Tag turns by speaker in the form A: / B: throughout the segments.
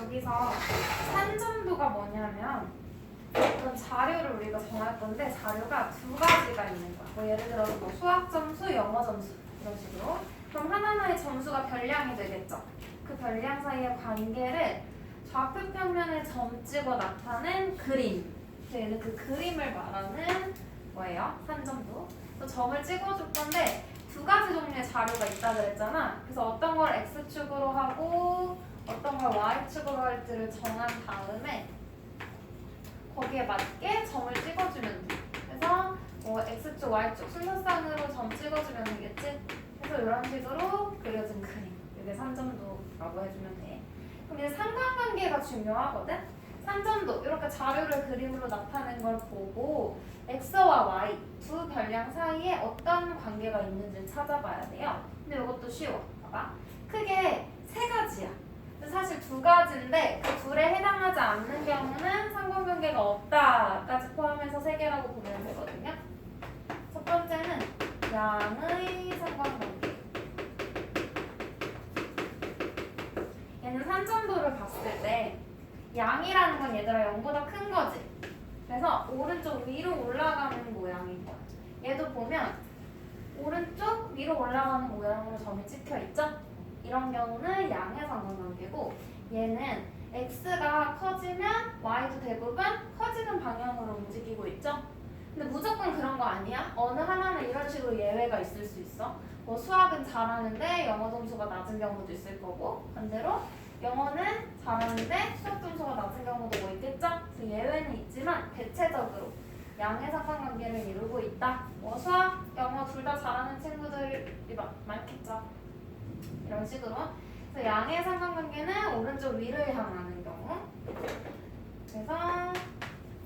A: 여기서 산점도가 뭐냐면 어떤 자료를 우리가 정할 건데 자료가 두 가지가 있는 거야. 뭐 예를 들어서 뭐 수학 점수, 영어 점수 이런 식으로. 그럼 하나하나의 점수가 별량이 되겠죠. 그 별량 사이의 관계를 좌표 평면에 점 찍어 나타낸 그림. 그래서 얘는 그 그림을 말하는 뭐예요? 산점도. 그래서 점을 찍어줄 건데 두 가지 종류의 자료가 있다 그랬잖아. 그래서 어떤 걸 x축으로 하고 어떤 걸 y축으로 할지를 정한 다음에 거기에 맞게 점을 찍어주면 돼. 그래서 뭐 x축, y축 순서상으로 점 찍어주면 되겠지? 그래서 이런 식으로 그려진 그림. 이게 산점도라고 해주면 돼. 그럼 이제 상관관계가 중요하거든? 산점도 이렇게 자료를 그림으로 나타낸 걸 보고 x와 y 두 별량 사이에 어떤 관계가 있는지 찾아봐야 돼요. 근데 이것도 쉬워. 봐봐. 크게 세 가지야. 사실 두 가지인데 그 둘에 해당하지 않는 경우는 상관관계가 없다까지 포함해서 세 개라고 보면 되거든요. 첫 번째는 양의 상관관계. 얘는 산점도를 봤을 때 양이라는 건 얘들아 0보다 큰 거지. 그래서 오른쪽 위로 올라가는 모양인 거야. 얘도 보면 오른쪽 위로 올라가는 모양으로 점이 찍혀 있죠? 이런 경우는 양의 상관관계고 얘는 x가 커지면 y도 대부분 커지는 방향으로 움직이고 있죠? 근데 무조건 그런 거 아니야. 어느 하나는 이런 식으로 예외가 있을 수 있어. 뭐 수학은 잘하는데 영어 점수가 낮은 경우도 있을 거고 반대로 영어는 잘하는데 수학 점수가 낮은 경우도 뭐 있겠죠? 그래서 예외는 있지만 대체적으로 양의 상관관계를 이루고 있다. 뭐 수학, 영어 둘 다 잘하는 친구들이 많겠죠? 이런 식으로. 그래서 양의 상관관계는 오른쪽 위를 향하는 경우. 그래서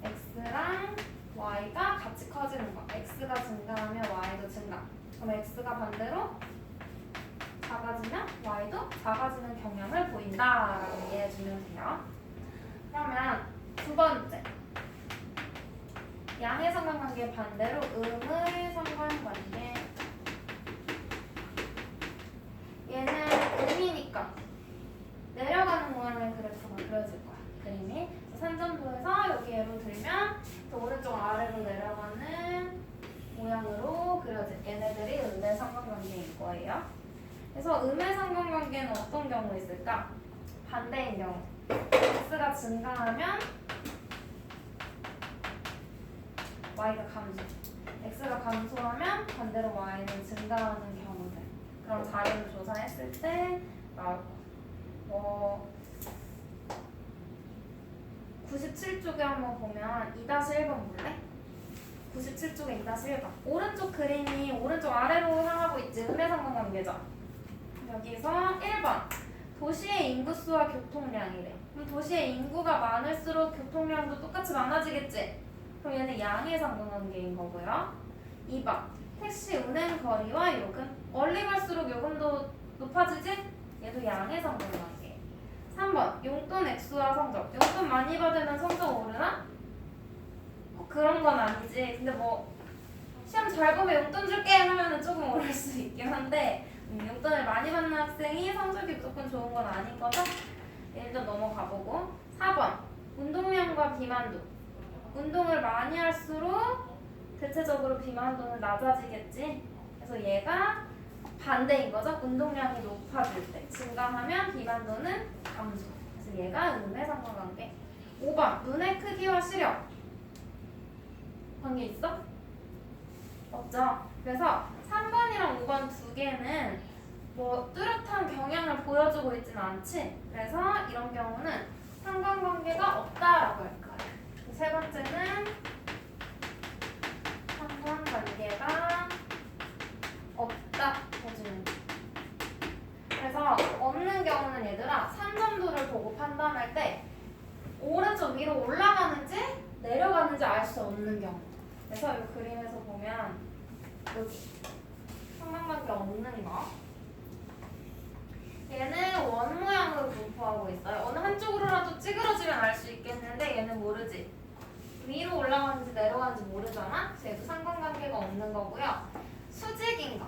A: x랑 y가 같이 커지는 거. x가 증가하면 y도 증가. 그럼 x가 반대로 작아지면 y도 작아지는 경향을 보인다라고 이해해주면 돼요. 그러면 두 번째. 양의 상관관계 반대로 음의 상관관계. 얘는 음이니까 내려가는 모양의 그래프가 그려질 거야. 그림이. 산점도에서 여기 예로 들면 오른쪽 아래로 내려가는 모양으로 그려질 얘네들이 음의 상관관계인 거예요. 그래서 음의 상관관계는 어떤 경우 있을까? 반대인 경우. x가 증가하면 y가 감소. x가 감소하면 반대로 y는 증가하는 경우들. 그런 자료를 조사했을 때 나올 거. 97쪽에 한번 보면 2-1번 볼래? 97쪽에 2-1번. 오른쪽 그림이 오른쪽 아래로 향하고 있지. 음의 상관관계죠. 여기서 1번. 도시의 인구수와 교통량이래. 그럼 도시의 인구가 많을수록 교통량도 똑같이 많아지겠지? 그럼 얘는 양의 상관관계인 거고요. 2번. 택시 운행 거리와 요금. 멀리 갈수록 요금도 높아지지? 얘도 양의 상관관계. 3번. 용돈 액수와 성적. 용돈 많이 받으면 성적 오르나? 그런 건 아니지. 근데 뭐 시험 잘 보면 용돈 줄게 하면은 조금 오를 수 있긴 한데 용돈을 많이 받는 학생이 성적이 무조건 좋은 건 아닌 거죠? 일단 넘어가 보고. 4번. 운동량과 비만도. 운동을 많이 할수록 대체적으로 비만도는 낮아지겠지. 그래서 얘가 반대인 거죠. 운동량이 높아질 때 증가하면 비만도는 감소. 그래서 얘가 음의 상관관계. 5번. 눈의 크기와 시력. 관계 있어? 없죠. 그래서 3번이랑 5번 두 개는 뭐 뚜렷한 경향을 보여주고 있지는 않지. 그래서 이런 경우는 상관관계가 없다라고 할 거야. 세 번째는 상관관계가 없다 해주면 돼. 그래서 없는 경우는 얘들아 산점도를 보고 판단할 때 오른쪽 위로 올라가는지 내려가는지 알 수 없는 경우. 그래서 이 그림에서 보면 여기 상관관계 없는 거. 얘는 원 모양으로 분포하고 있어요. 어느 한쪽으로라도 찌그러지면 알 수 있겠는데 얘는 모르지. 위로 올라가는지 내려가는지 모르잖아? 그래서 얘도 상관관계가 없는 거고요. 수직인 거.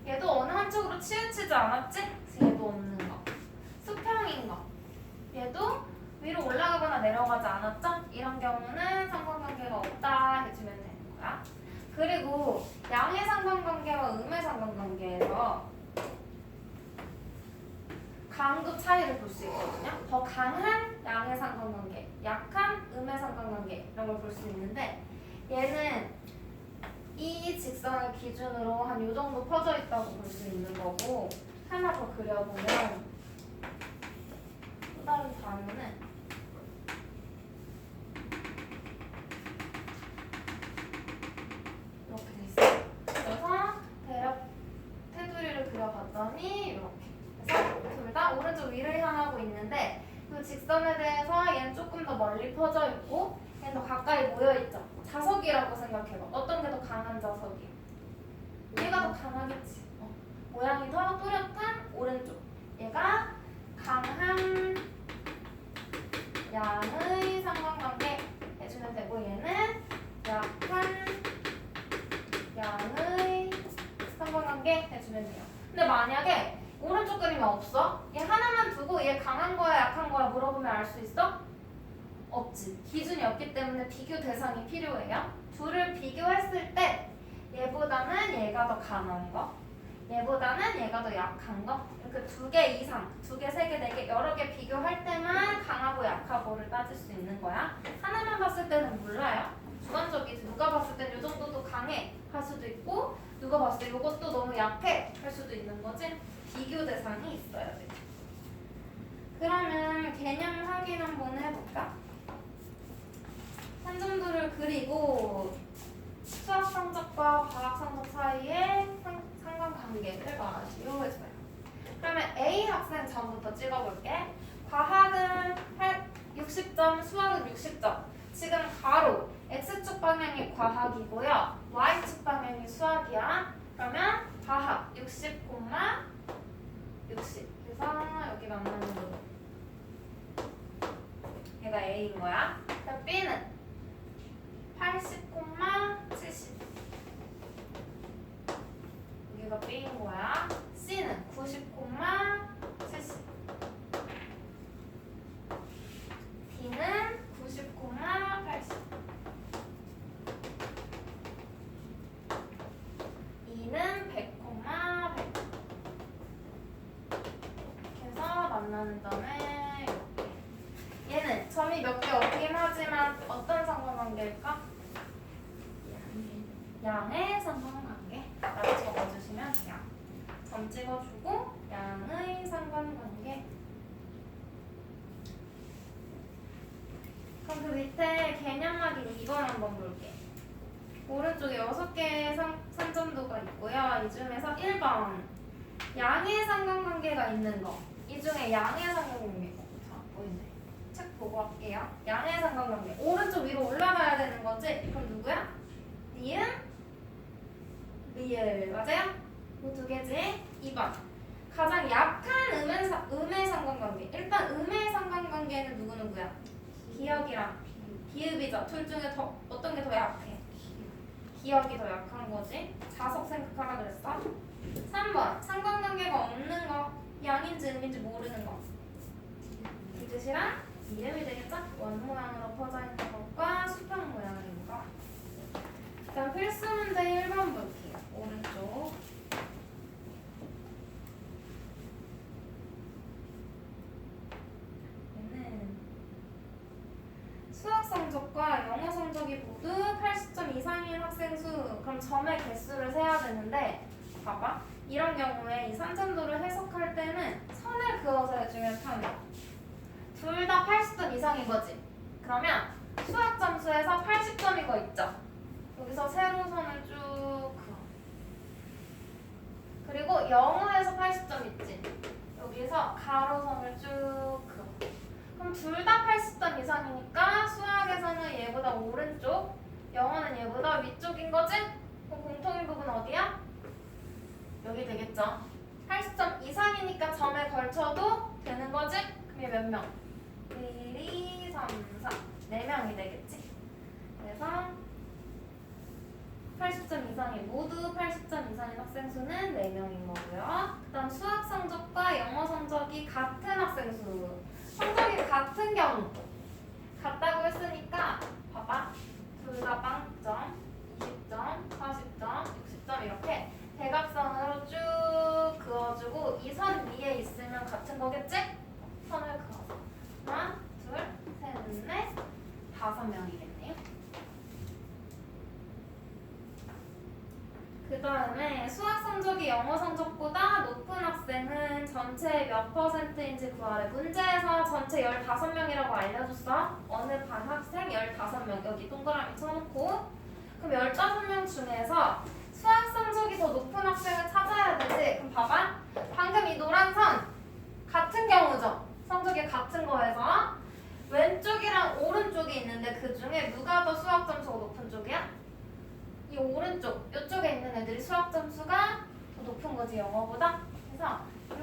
A: 얘도 어느 한쪽으로 치우치지 않았지? 그래서 얘도 없는 거. 수평인 거. 얘도 일어나지 않았죠? 이런 경우는 상관관계가 없다 해주면 되는 거야. 그리고 양의 상관관계와 음의 상관관계에서 강도 차이를 볼 수 있거든요. 더 강한 양의 상관관계, 약한 음의 상관관계 이런 걸 볼 수 있는데 얘는 이 직선을 기준으로 한 요 정도 퍼져 있다고 볼 수 있는 거고 하나 더 그려보면 또 다른 단어는 이렇게 돼 있어요. 그래서 대략 테두리를 그려봤더니 이렇게 그래서 둘 다 오른쪽 위를 향하고 있는데 그 직선에 대해서 얘는 조금 더 멀리 퍼져 있고 얘는 더 가까이 모여 있죠. 자석이라고 생각해봐. 어떤 게 더 강한 자석이야? 얘가 더 강하겠지. 모양이 더 또렷한 오른쪽. 얘가 강한 양의 상관관계 해주면 되고 얘는 약한 양의 상관관계 해주면 돼요. 근데 만약에 오른쪽 그림이 없어? 얘 하나만 두고 얘 강한 거야 약한 거야 물어보면 알 수 있어? 없지. 기준이 없기 때문에 비교 대상이 필요해요. 둘을 비교했을 때 얘보다는 얘가 더 강한 거, 얘보다는 얘가 더 약한 거 이렇게 2개 이상, 2개, 3개, 4개 여러 개 비교할 때만 강하고 약하고를 따질 수 있는 거야. 하나만 봤을 때는 몰라요. 주관적이지. 누가 봤을 땐 이 정도도 강해 할 수도 있고 누가 봤을 때 이것도 너무 약해 할 수도 있는 거지. 비교 대상이 있어야 돼. 그러면 개념 확인 한번 해볼까? 산점도를 그리고 수학 성적과 과학 성적 사이의 상관관계를 말하시오 해줘요. 그러면 A 학생 전부터 찍어볼게. 과학은 60점, 수학은 60점. 지금 가로 X축 방향이 과학이고요. Y축 방향이 수학이야. 그러면 과학 60, 60. 그래서 여기 만나는 거. 얘가 A인 거야. 그럼 B는 80, 70. 여기가 B인 거야. C는 90, 70. D는 90, 80. E는 100, 100. 이렇게 해서 만나는 점에 얘는 점이 몇 개 없긴 하지만 어떤 상관관계일까? 양의 상관관계 라고 적어주시면 돼요. 점 찍어주고 양의 상관관계. 그럼 그 밑에 개념 확인 이걸 한번 볼게. 오른쪽에 6개의 산점도가 있고요. 이 중에서 1번 양의 상관관계가 있는 거. 이 중에 양의 상관관계 자, 보이네. 책 보고 할게요. 양의 상관관계. 오른쪽 위로 올라가야 되는 거지? 그럼 누구야? 니은? 리을. 맞아요? 이 2개지? 2번. 가장 약한 음의 상관관계. 일단 음의 상관관계는 누구누구야? 기억이랑 비읍이죠. 둘 중에 어떤 게 더 약해? 기억이 더 약한 거지. 자석 생각하라 그랬어. 3번. 상관관계가 없는 거. 양인지 음인지 모르는 거. 디귿이랑 이름이 되겠죠? 원 모양으로 퍼져 있는 것과 수평 모양인 거. 일단 필수 문제 1번 볼게요. 오른쪽. 얘는 수학 성적과 영어 성적이 모두 80점 이상인 학생 수. 그럼 점의 개수를 세야 되는데 봐봐. 이런 경우에 이 산점도를 해석할 때는 선을 그어서 해주면 편해. 둘 다 80점 이상인 거지. 그러면 수학 점수에서 80점이 거 있죠. 여기서 세로선을 쭉 그어. 그리고 영어에서 80점 있지. 여기서 가로선을 쭉 그어. 그럼 둘 다 80점 이상이니까 수학에서는 얘보다 오른쪽, 영어는 얘보다 위쪽인 거지? 그럼 공통인 부분 어디야? 여기 되겠죠. 80점 이상이니까 점에 걸쳐도 되는 거지? 그럼 얘 몇 명? 1, 2, 3, 4. 4명이 되겠지. 그래서 80점 이상이 모두 80점 이상인 학생 수는 4명인 거고요. 그 다음 수학 성적과 영어 성적이 같은 학생 수. 성적이 같은 경우. 같다고 했으니까 봐봐. 둘 다 빵점, 20점, 40점, 60점 이렇게 대각선으로 쭉 그어주고 이 선 위에 있으면 같은 거겠지? 선을 그어서 하나, 둘, 셋, 넷, 5명이겠네요. 그 다음에 수학 성적이 영어 성적보다 높은 학생은 전체 몇 %인지 구하래. 문제에서 전체 15명이라고 알려줬어. 어느 반 학생 15명 여기 동그라미 쳐놓고 그럼 15명 중에서 수학 성적이 더 높은 학생을 찾아야 되지. 그럼 봐봐. 방금 이 노란 선 같은 경우죠. 성적이 같은 거에서 왼쪽이랑 오른쪽이 있는데 그 중에 누가 더 수학 점수가 높은 쪽이야? 이 오른쪽, 이쪽에 있는 애들이 수학 점수가 더 높은 거지 영어보다. 그래서 이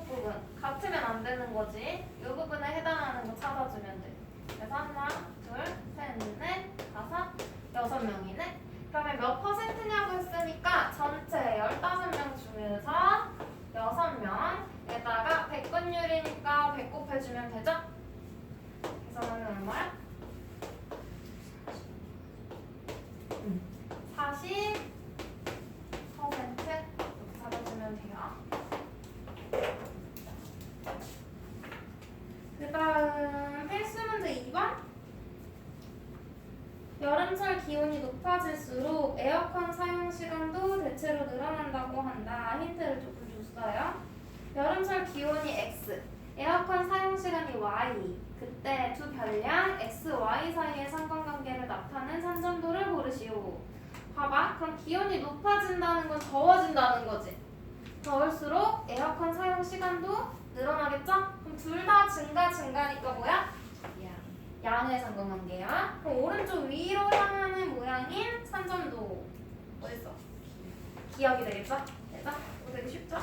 A: 부분 같으면 안 되는 거지. 이 부분에 해당하는 거 찾아주면 돼. 그래서 하나, 둘, 셋, 넷, 다섯, 6명이네. 그러면 몇 %냐고 했으니까 전체 15명 중에서 6명에다가 100분율이니까 100 곱해주면 되죠? 계산하면 얼마야? 40% 이렇게 잡아주면 돼요. 그 다음 필수 문제 2번. 여름철 기온이 높아질수록 에어컨 사용 시간도 대체로 늘어난다고 한다. 힌트를 조금 줬어요. 여름철 기온이 X, 에어컨 사용 시간이 Y. 그때 두 별량 X, Y 사이의 상관관계를 나타낸 산점도를 고르시오. 봐봐. 그럼 기온이 높아진다는 건 더워진다는 거지. 더울수록 에어컨 사용 시간도 늘어나겠죠? 그럼 둘 다 증가니까 뭐야? 양의 상관관계야. 그럼 오른쪽 위로 향하는 모양인 산점도 어딨어? 기억이 되겠죠? 되죠? 이거 되게 쉽죠?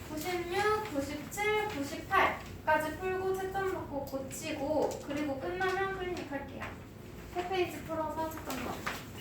A: 96, 97, 98까지 풀고 채점 받고 고치고 그리고 끝나면 클리닉 할게요. 3페이지 풀어서 채점 받고